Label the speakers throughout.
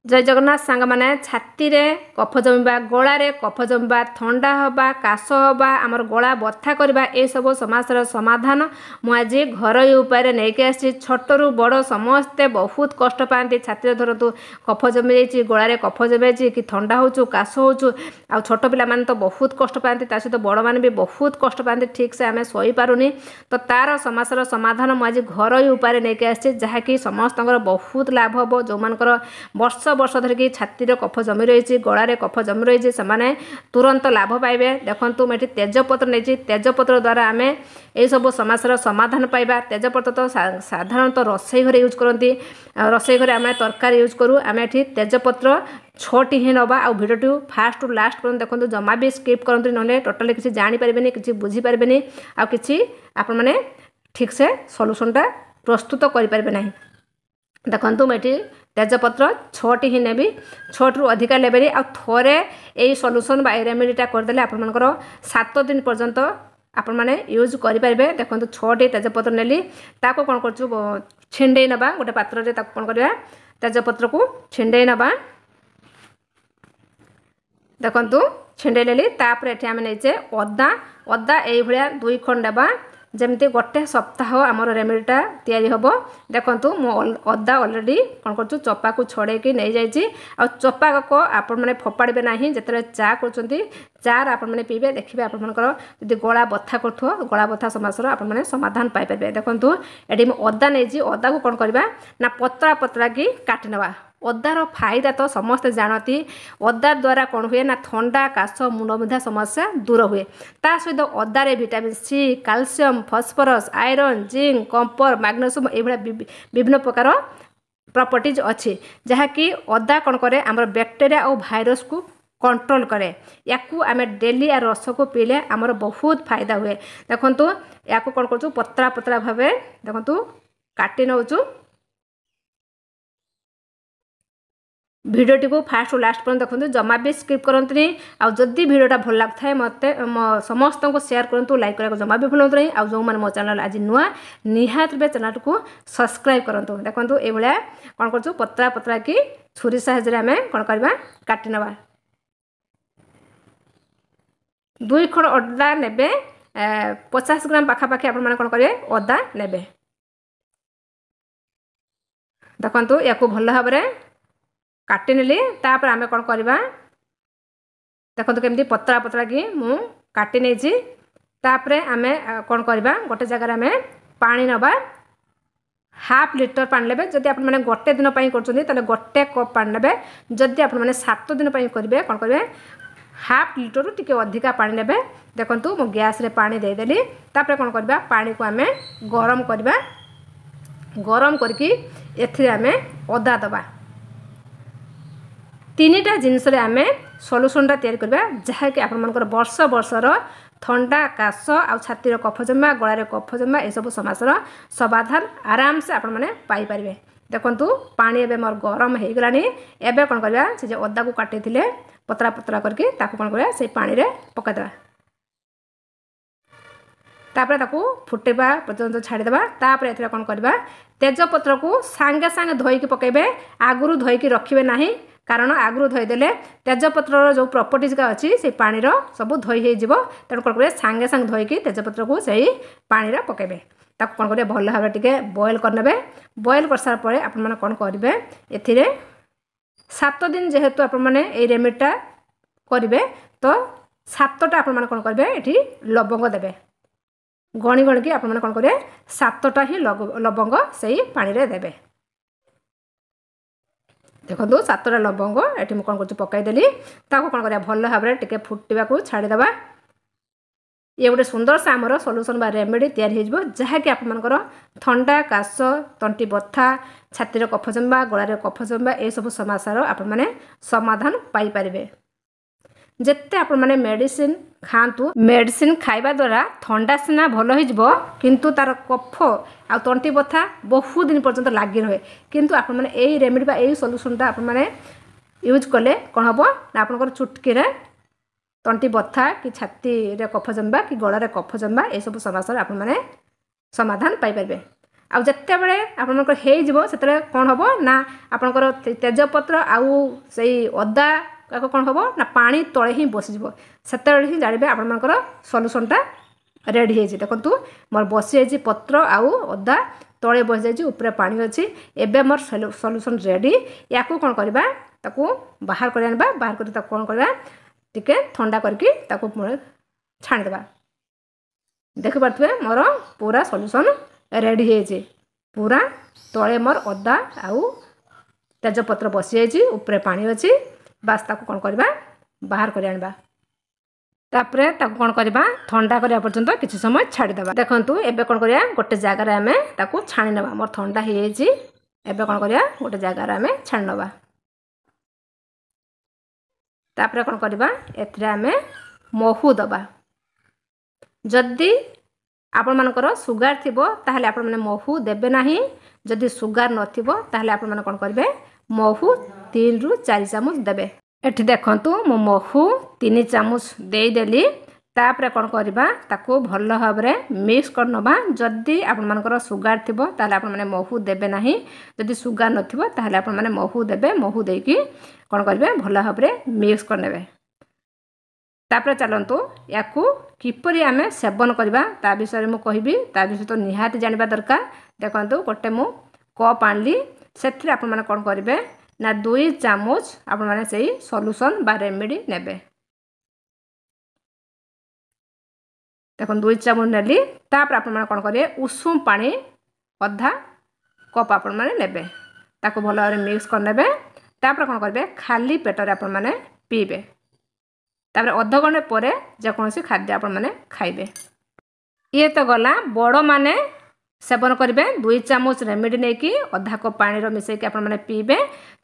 Speaker 1: जय जगन्नाथ सांग माने छाती रे कफ जमिबा गलारे कफ जमिबा थंडा हवा काश हवा आमर गला बथा करबा ए सब समस्या समाधान मु आज घरोई उपाय नहीं आसी छोटू बड़ समस्ते बहुत कष्ट पाती छाती धरतु कफ जमी जाइए गलारे कफ जमी जाइए कि थंडा हो काश हो छोट पिला माने तो बहुत कष्ट पाती सहित बड़ मैंने भी बहुत कष्ट पाती ठीक से आम शई पारुनी तो तार समस्या समाधान मु आज घरोई उपाय नहीं आसी जहाँकि समस्त बहुत लाभ हम जो मानकर वर्ष वर्ष धरिकी छाती कफ जमी रही गलार कफ जमी रही से तुरंत लाभ पाइबे। देखो मुझे तेजपत्र नहीं तेजपत्र द्वारा आम यही सब समस्या समाधान पाइबा। तेजपत्र तो साधारणतः रोसई घरे यूज करती रोसई घरे आम तरकारी यूज करूँ आम ये तेजपत्र 6टी ही नवा आ भिडियो फास्ट टू लास्ट पर्यंत देखो जमा भी स्किप करते ना टोटाली किसी जानीपारे किसी बुझीपारे आ कि आपण मैंने ठीक से सल्यूशनटा प्रस्तुत करें ना। देखो मुझे तेजपत्र 6टी ही नेबी 6 रु अधिका लेबेनी आ थोड़े यही सल्यूशन बा रेमेडीटा करदे आपर 7 दिन पर्यंत आपण मैंने यूज करेंगे। देखो 6टी तेजपत्र नेली ताको कौन कर छिंडे नवा गोटे पात्र में कौन करवा तेजपत्र को छिंडे नवा। देखु छिंडे नेली तापर एठी आम नहींचे अदा अदा यही 2 खंड नेबा जमती गोटे सप्ताह आमर रेमेडीटा तैयारी हम। देखु मु अदा अलरेडी कौन कर चपा को छड़ेकी नहीं जाइए आ चपा को आपण मैंने फोपाड़े ना जिते चा कर चार आपण मैंने पीबे देखिए आपर जब गला बथा कर गला बथा समस्या आपण मैंने समाधान पाइपर। देखो ये अदा नहीं अदा को कौन करवा ना पतला पतला कि काटि नवा। अदार फायदा तो समस्ते जानती अदा द्वारा कौन हुए ना थंडा काश मुंडबिंधा समस्या दूर हुए। ता सहित अदारे vitamin C calcium phosphorus iron zinc copper magnesium ये विभिन्न प्रकार प्रॉपर्टीज अच्छी जहाँकि अदा कौन करे आमर बैक्टेरिया और भाइरस को कंट्रोल करे। या आम डेली या रस को पीले आमर बहुत फायदा हुए। देखु या कौन कर पतला पतला भाव देखु काटी नौचु भिडियोटी को फास्ट लास्ट पर्यंत देखते जमा भी स्किप करते आदि भिडियोटा भल लगता है मत समस्त को शेयर करूँ लाइक करने जमा भी भूलु नहीं आ जो मैंने मो चैनल आज नुआ निहाती चैनल को सब्सक्राइब करूँ। देखो ये कौन कर पतला पतला कि छुरी साहाय्य आम कौन करवा काटि नवा। 2 खंड अदा नेबे 50 ग्राम पाखापाखि आप कौन करेंगे अदा नेबे। देखो या भल भाव काटि नेली तापर आमे कौन करवा देखो केमती पतला पतला कि मु काटि नहीं तापर आमे कौन करवा गोटे जगह आमे पानी नवा 1/2 लीटर पानी लेबे। जदि आप मैंने गोटे दिन कर गोटे कप पानी नेबे जदि आप मैंने 7 दिन करेंगे कौन करेंगे 1/2 लीटर टी अधिका पानी नेबे। देखो मु गैस रे पानी देदेली तापर कौन करवा पानी को आमे गरम करवा गरम करके एथिरे आमे अदा दबा 3टा जिनस आम सल्यूशनटा तैयारी करबा जहाँकि आपर वर्ष वर्षर थंडा काश आ छातीर कफ जमा गलार कफ जमा ये सब समस्या समाधान आराम से आपण मैंने पाइपर। देखु पानी एवं मोर गरम हो गलानी एवं कौन करवा से जो अदा को काटी पतला पतला करके कौन करवा से पानी रे पकईदे तापर ताकू फुटेबा पर्यंत छाड़ीदेवा। तापर एथरे कौन करवा तेजपत्र को सांगे सांगे धोईकी पकेबे आगुरु धोईकी रखिबे नाही कारण आगुरु धोईदेले तेजपत्र जो प्रॉपर्टीज का अच्छी से पानी सब धोई हो तेणु कौन करेंगे सांगे सांगे धोईकी तेजपत्र को सही पानी रे पकेबे ताकू कौन करेंगे भल भाव टिके बॉयल करने बॉयल कर सारा पर आप कौन करेंगे एथिरे 7 दिन जेहेतु आप रेमेडीटा करेंगे तो 7टा आप कौन करेंगे ये लवंग देवे गणी गणिकी आप कौन करेंगे 7टा ही लवंग से पानी रे देवे। देखो 7टा लवंग ये कौन कर पकईदेली ताको कौन कर भल भाव टिके फुटा को छाड़ीदेवा। ये गोटे सुंदर से आमर सल्यूशन बा रेमेडी तैयारी हो जहाँकि आपर थंडा काश तंटी बथा छातीर कफ जमा गलार कफ जमा ये सब समस्या आप समाधान पाइपर। जिते आप मेडिसिन खातु मेडिसिन खाइबा द्वारा थंडा सीना भल हो किंतु तार कफ आ तंटी बथा बहुत दिन पर्यंत लगी रहे किंतु आप यही रेमेडी बा यही सल्यूशनटा आप यूज कले कौन हम ना आप चुटकी तंटी बथा कि छाती रे कफ जमा कि गलार कफ जमा ये सब समस्या आप समाधान पाइपर। आते बेले आपंकर हो कौन हम ना आपंकर तेजपत्र आउ से अदा कौन हम ना पानी तले ही बसीज से ही जानवे आपर सल्यूशनटा रेडी हो देखु मोर बसी पत्र आउ अदा तले बसी जाइए ऊपर पानी अच्छी एवं मोर सल्यूशन रेडी या कौन करवा ताकू बाहर कर आनबा बाहर कर कौन करवा टिके ठंडा करके छाणीदेवा देखिपे मोर पूरा सल्यूशन रेडी हो पूरा तले मोर अदा आउ तेजपत्र बसी जाइए ऊपर पानी अच्छी बास ताकू कौन करवा बाहर कर आनबा तापरे ताकू कौन करवा ठंडा करिया पर्यंत किसी समय छाड़ीदेवा देखंतु एबे कौन करिया गोटे जगार आम ताकू छाणी नेबा मोर ठंडा हो एबे कौन करिया गोटे जगार आम छाणी नेबा तापरे कौन करवा एथिरे आम महू दबा जदि आपण मानकर सुगार थिबो ताहले आपण माने महू देबे नाही जदि सुगार नथिबो ताहले आपण माने कौन करिवे महू 3 रु 4 चामच देबे एठी देखंतु मो महू 3 चामच देई देली तापरे कौन करवा ताकू भल भाव मिक्स कर नबा जदि आपण मानकर सुगार थिबो ताहले आपण माने महू देबे नाही जदि सुगार नथिबो ताहले आपण माने महू देबे महू देकी कौन करिवे भल भाव मिक्स कर नेबे तापरे चलंतु याकू किपरि आमे सेवन करबा ता विषय मु कहबी ता विषय तो निहाती जानबा दरकार देखंतु गोटे मु कप आनली सेथि आपण माने कोन करिवे ना 2 चामच आपण माने सेही सॉल्यूशन बा रेमेडी नेबे देखन 2 चामच नेली तापर आपण माने कोन करिवे उषुम पानी आधा कप आपण माने नेबे ताको भलो मिक्स कर नेबे तापर कोन करिवे खाली पेटरे आपण माने पीबे तापर अध घंटे पर जेकोसी खाद्य आपण माने खाइबे ये तो गला बड़ माने सेवन करेंगे 2 चामच रेमेडी नहीं कि अधा कप पानी मिसेक आपण माने पीबे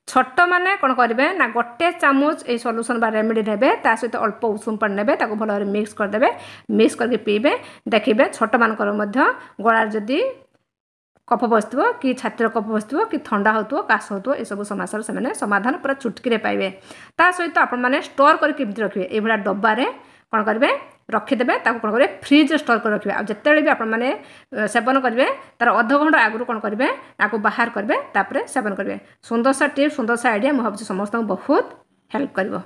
Speaker 1: छोट माने कौन करेंगे ना गोटे चामच ये सॉल्यूशन बा रेमेडी नेबे ता सहित अल्प उषुम पानी नेबे ताको भल मिक्स करदेबे मिक्स करके पीबे देखिबे छोट मानकर मध्य गळार जदी कफ बसथो कि छातीर कफ बसथो कि ठंडा होतो काश होतो ए सब समस्या से माने समाधान पूरा चुटकी रे पाइबे ता सहित आपण माने स्टोर करके केमति रखिबे ए भला डब्बा रे कौन करेंगे रखिदेवे ताको कौन करेंगे फ्रिज स्टोर कर रखिए आ जिते भी आपण माने सेवन करेंगे तार अध घंटा आगु कौन करेंगे आपको बाहर करेंगे तापर सेवन करेंगे सुंदर सा टिप्स सुंदर सा आइडिया मुझे समस्त बहुत हेल्प करिवो।